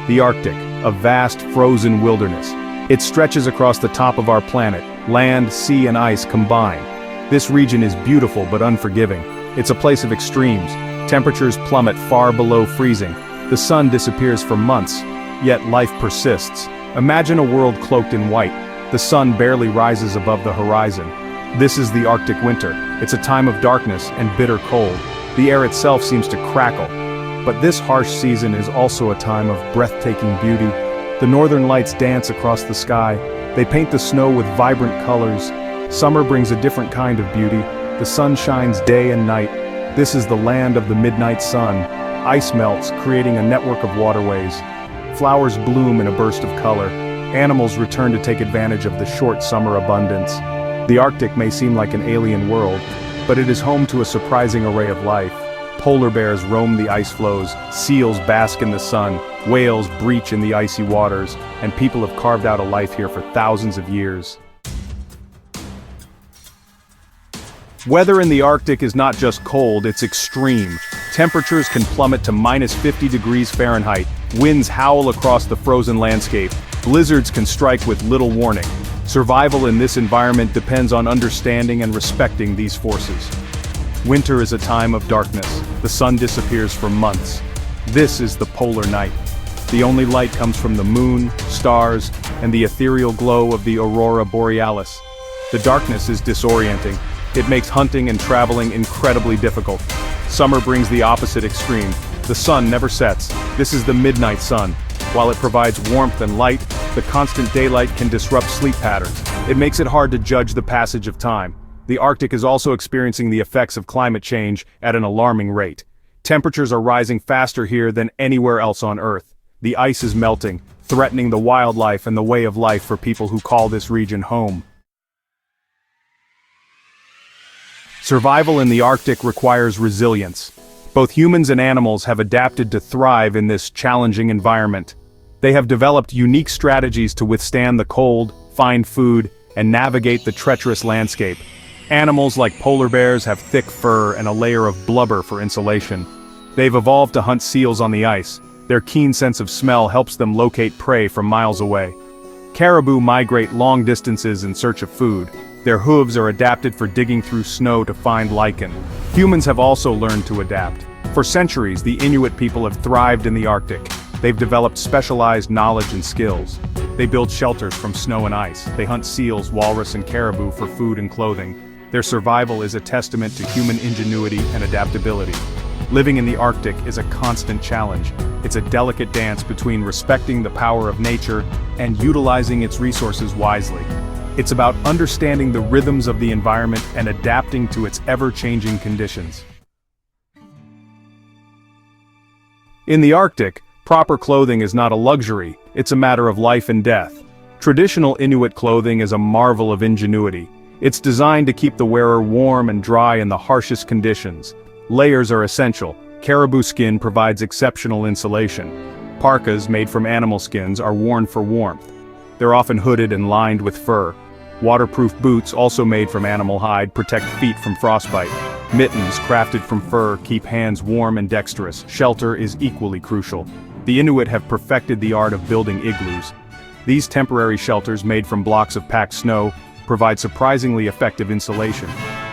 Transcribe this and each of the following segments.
The Arctic, a vast, frozen wilderness. It stretches across the top of our planet, land, sea and ice combine. This region is beautiful but unforgiving. It's a place of extremes. Temperatures plummet far below freezing. The sun disappears for months, yet life persists. Imagine a world cloaked in white. The sun barely rises above the horizon. This is the Arctic winter. It's a time of darkness and bitter cold. The air itself seems to crackle. But this harsh season is also a time of breathtaking beauty. The northern lights dance across the sky. They paint the snow with vibrant colors. Summer brings a different kind of beauty. The sun shines day and night. This is the land of the midnight sun. Ice melts, creating a network of waterways. Flowers bloom in a burst of color. Animals return to take advantage of the short summer abundance. The Arctic may seem like an alien world, but it is home to a surprising array of life. Polar bears roam the ice floes, seals bask in the sun, whales breach in the icy waters, and people have carved out a life here for thousands of years. Weather in the Arctic is not just cold, it's extreme. Temperatures can plummet to -50 degrees Fahrenheit, winds howl across the frozen landscape, blizzards can strike with little warning. Survival in this environment depends on understanding and respecting these forces. Winter is a time of darkness. The sun disappears for months. This is the polar night. The only light comes from the moon, stars, and the ethereal glow of the aurora borealis. The darkness is disorienting. It makes hunting and traveling incredibly difficult. Summer brings the opposite extreme. The sun never sets. This is the midnight sun. While it provides warmth and light, the constant daylight can disrupt sleep patterns. It makes it hard to judge the passage of time. The Arctic is also experiencing the effects of climate change at an alarming rate. Temperatures are rising faster here than anywhere else on Earth. The ice is melting, threatening the wildlife and the way of life for people who call this region home. Survival in the Arctic requires resilience. Both humans and animals have adapted to thrive in this challenging environment. They have developed unique strategies to withstand the cold, find food, and navigate the treacherous landscape. Animals like polar bears have thick fur and a layer of blubber for insulation. They've evolved to hunt seals on the ice. Their keen sense of smell helps them locate prey from miles away. Caribou migrate long distances in search of food. Their hooves are adapted for digging through snow to find lichen. Humans have also learned to adapt. For centuries, the Inuit people have thrived in the Arctic. They've developed specialized knowledge and skills. They build shelters from snow and ice. They hunt seals, walrus, and caribou for food and clothing. Their survival is a testament to human ingenuity and adaptability. Living in the Arctic is a constant challenge. It's a delicate dance between respecting the power of nature and utilizing its resources wisely. It's about understanding the rhythms of the environment and adapting to its ever-changing conditions. In the Arctic, proper clothing is not a luxury, it's a matter of life and death. Traditional Inuit clothing is a marvel of ingenuity. It's designed to keep the wearer warm and dry in the harshest conditions. Layers are essential. Caribou skin provides exceptional insulation. Parkas made from animal skins are worn for warmth. They're often hooded and lined with fur. Waterproof boots, also made from animal hide, protect feet from frostbite. Mittens, crafted from fur, keep hands warm and dexterous. Shelter is equally crucial. The Inuit have perfected the art of building igloos. These temporary shelters, made from blocks of packed snow, provide surprisingly effective insulation.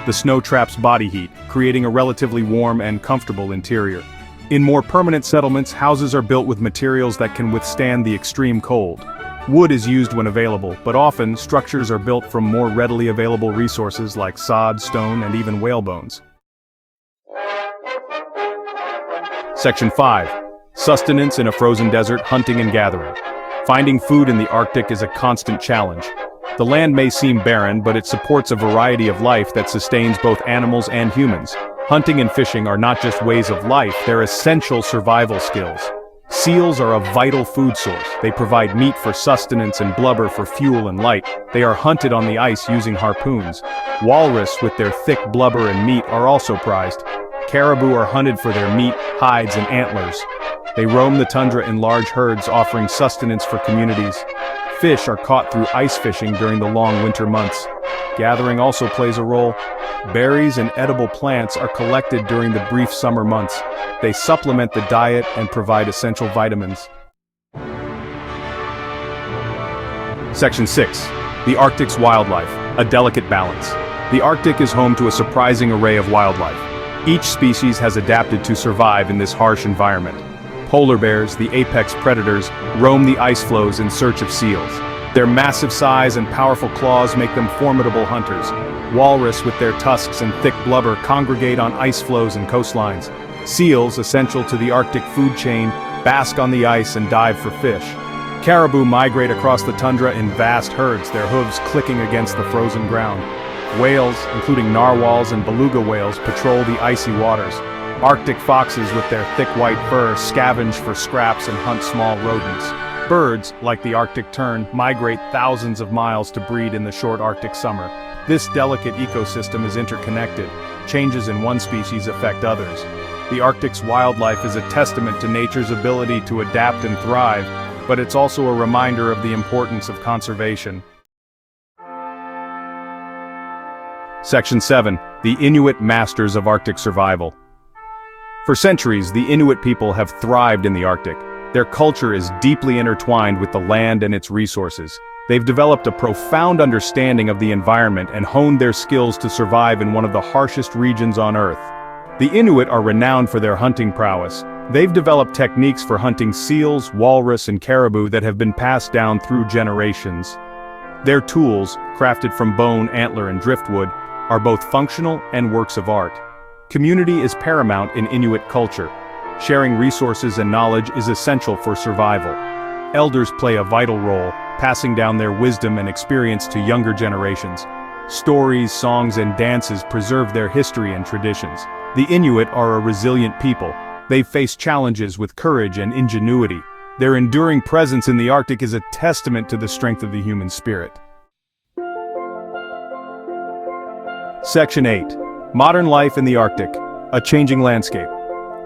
The snow traps body heat, creating a relatively warm and comfortable interior. In more permanent settlements, houses are built with materials that can withstand the extreme cold. Wood is used when available, but often structures are built from more readily available resources like sod, stone, and even whale bones. Section 5. Sustenance in a frozen desert, hunting and gathering. Finding food in the Arctic is a constant challenge. The land may seem barren, but it supports a variety of life that sustains both animals and humans. Hunting and fishing are not just ways of life, they're essential survival skills. Seals are a vital food source. They provide meat for sustenance and blubber for fuel and light. They are hunted on the ice using harpoons. Walrus, with their thick blubber and meat, are also prized. Caribou are hunted for their meat, hides, and antlers. They roam the tundra in large herds, offering sustenance for communities. Fish are caught through ice fishing during the long winter months. Gathering also plays a role. Berries and edible plants are collected during the brief summer months. They supplement the diet and provide essential vitamins. Section 6. The Arctic's wildlife, a delicate balance. The Arctic is home to a surprising array of wildlife. Each species has adapted to survive in this harsh environment. Polar bears, the apex predators, roam the ice floes in search of seals. Their massive size and powerful claws make them formidable hunters. Walrus, with their tusks and thick blubber, congregate on ice floes and coastlines. Seals, essential to the Arctic food chain, bask on the ice and dive for fish. Caribou migrate across the tundra in vast herds, their hooves clicking against the frozen ground. Whales, including narwhals and beluga whales, patrol the icy waters. Arctic foxes, with their thick white fur, scavenge for scraps and hunt small rodents. Birds, like the Arctic tern, migrate thousands of miles to breed in the short Arctic summer. This delicate ecosystem is interconnected. Changes in one species affect others. The Arctic's wildlife is a testament to nature's ability to adapt and thrive, but it's also a reminder of the importance of conservation. Section 7. The Inuit Masters of Arctic Survival. For centuries, the Inuit people have thrived in the Arctic. Their culture is deeply intertwined with the land and its resources. They've developed a profound understanding of the environment and honed their skills to survive in one of the harshest regions on Earth. The Inuit are renowned for their hunting prowess. They've developed techniques for hunting seals, walrus, and caribou that have been passed down through generations. Their tools, crafted from bone, antler, and driftwood, are both functional and works of art. Community is paramount in Inuit culture. Sharing resources and knowledge is essential for survival. Elders play a vital role, passing down their wisdom and experience to younger generations. Stories, songs, and dances preserve their history and traditions. The Inuit are a resilient people. They've faced challenges with courage and ingenuity. Their enduring presence in the Arctic is a testament to the strength of the human spirit. Section 8. Modern life in the Arctic, a changing landscape.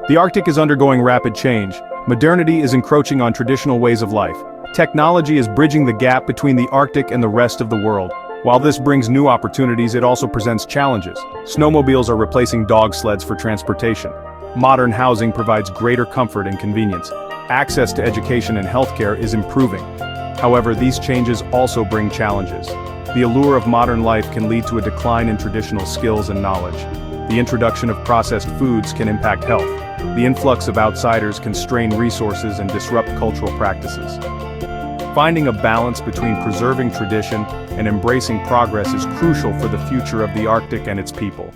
The Arctic is undergoing rapid change. Modernity is encroaching on traditional ways of life. Technology is bridging the gap between the Arctic and the rest of the world. While this brings new opportunities, it also presents challenges. Snowmobiles are replacing dog sleds for transportation. Modern housing provides greater comfort and convenience. Access to education and healthcare is improving. However, these changes also bring challenges. The allure of modern life can lead to a decline in traditional skills and knowledge. The introduction of processed foods can impact health. The influx of outsiders can strain resources and disrupt cultural practices. Finding a balance between preserving tradition and embracing progress is crucial for the future of the Arctic and its people.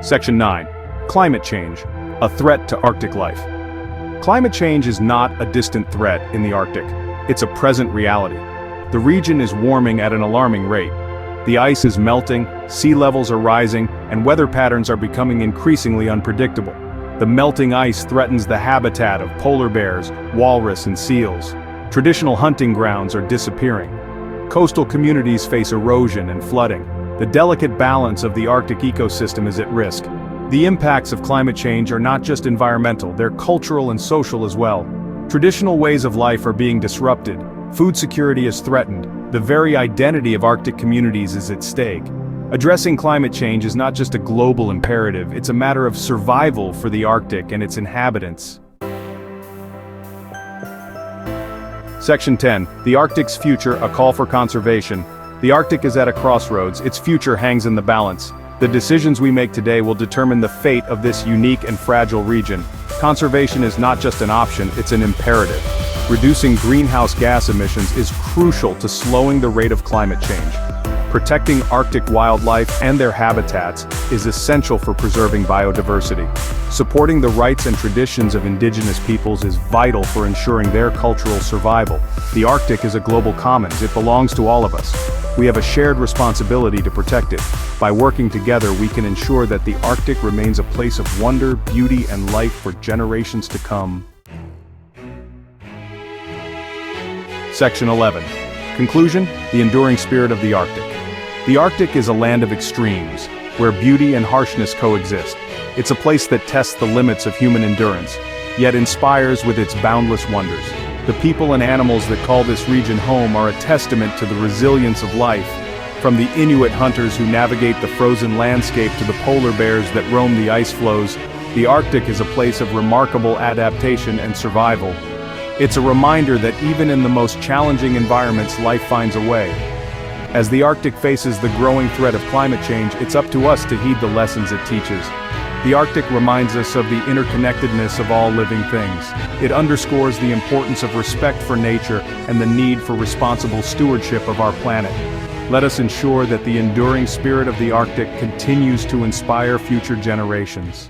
Section 9. Climate change, a threat to Arctic life. Climate change is not a distant threat in the Arctic. It's a present reality. The region is warming at an alarming rate. The ice is melting, sea levels are rising, and weather patterns are becoming increasingly unpredictable. The melting ice threatens the habitat of polar bears, walrus, and seals. Traditional hunting grounds are disappearing. Coastal communities face erosion and flooding. The delicate balance of the Arctic ecosystem is at risk. The impacts of climate change are not just environmental, they're cultural and social as well. Traditional ways of life are being disrupted. Food security is threatened. The very identity of Arctic communities is at stake. Addressing climate change is not just a global imperative, it's a matter of survival for the Arctic and its inhabitants. Section 10. The Arctic's future, a call for conservation. The Arctic is at a crossroads, its future hangs in the balance. The decisions we make today will determine the fate of this unique and fragile region. Conservation is not just an option, it's an imperative. Reducing greenhouse gas emissions is crucial to slowing the rate of climate change. Protecting Arctic wildlife and their habitats is essential for preserving biodiversity. Supporting the rights and traditions of Indigenous peoples is vital for ensuring their cultural survival. The Arctic is a global commons, it belongs to all of us. We have a shared responsibility to protect it. By working together, we can ensure that the Arctic remains a place of wonder, beauty, and life for generations to come. Section 11. Conclusion: the enduring spirit of the Arctic. The Arctic is a land of extremes, where beauty and harshness coexist. It's a place that tests the limits of human endurance, yet inspires with its boundless wonders. The people and animals that call this region home are a testament to the resilience of life. From the Inuit hunters who navigate the frozen landscape to the polar bears that roam the ice floes, the Arctic is a place of remarkable adaptation and survival. It's a reminder that even in the most challenging environments, life finds a way. As the Arctic faces the growing threat of climate change, it's up to us to heed the lessons it teaches. The Arctic reminds us of the interconnectedness of all living things. It underscores the importance of respect for nature and the need for responsible stewardship of our planet. Let us ensure that the enduring spirit of the Arctic continues to inspire future generations.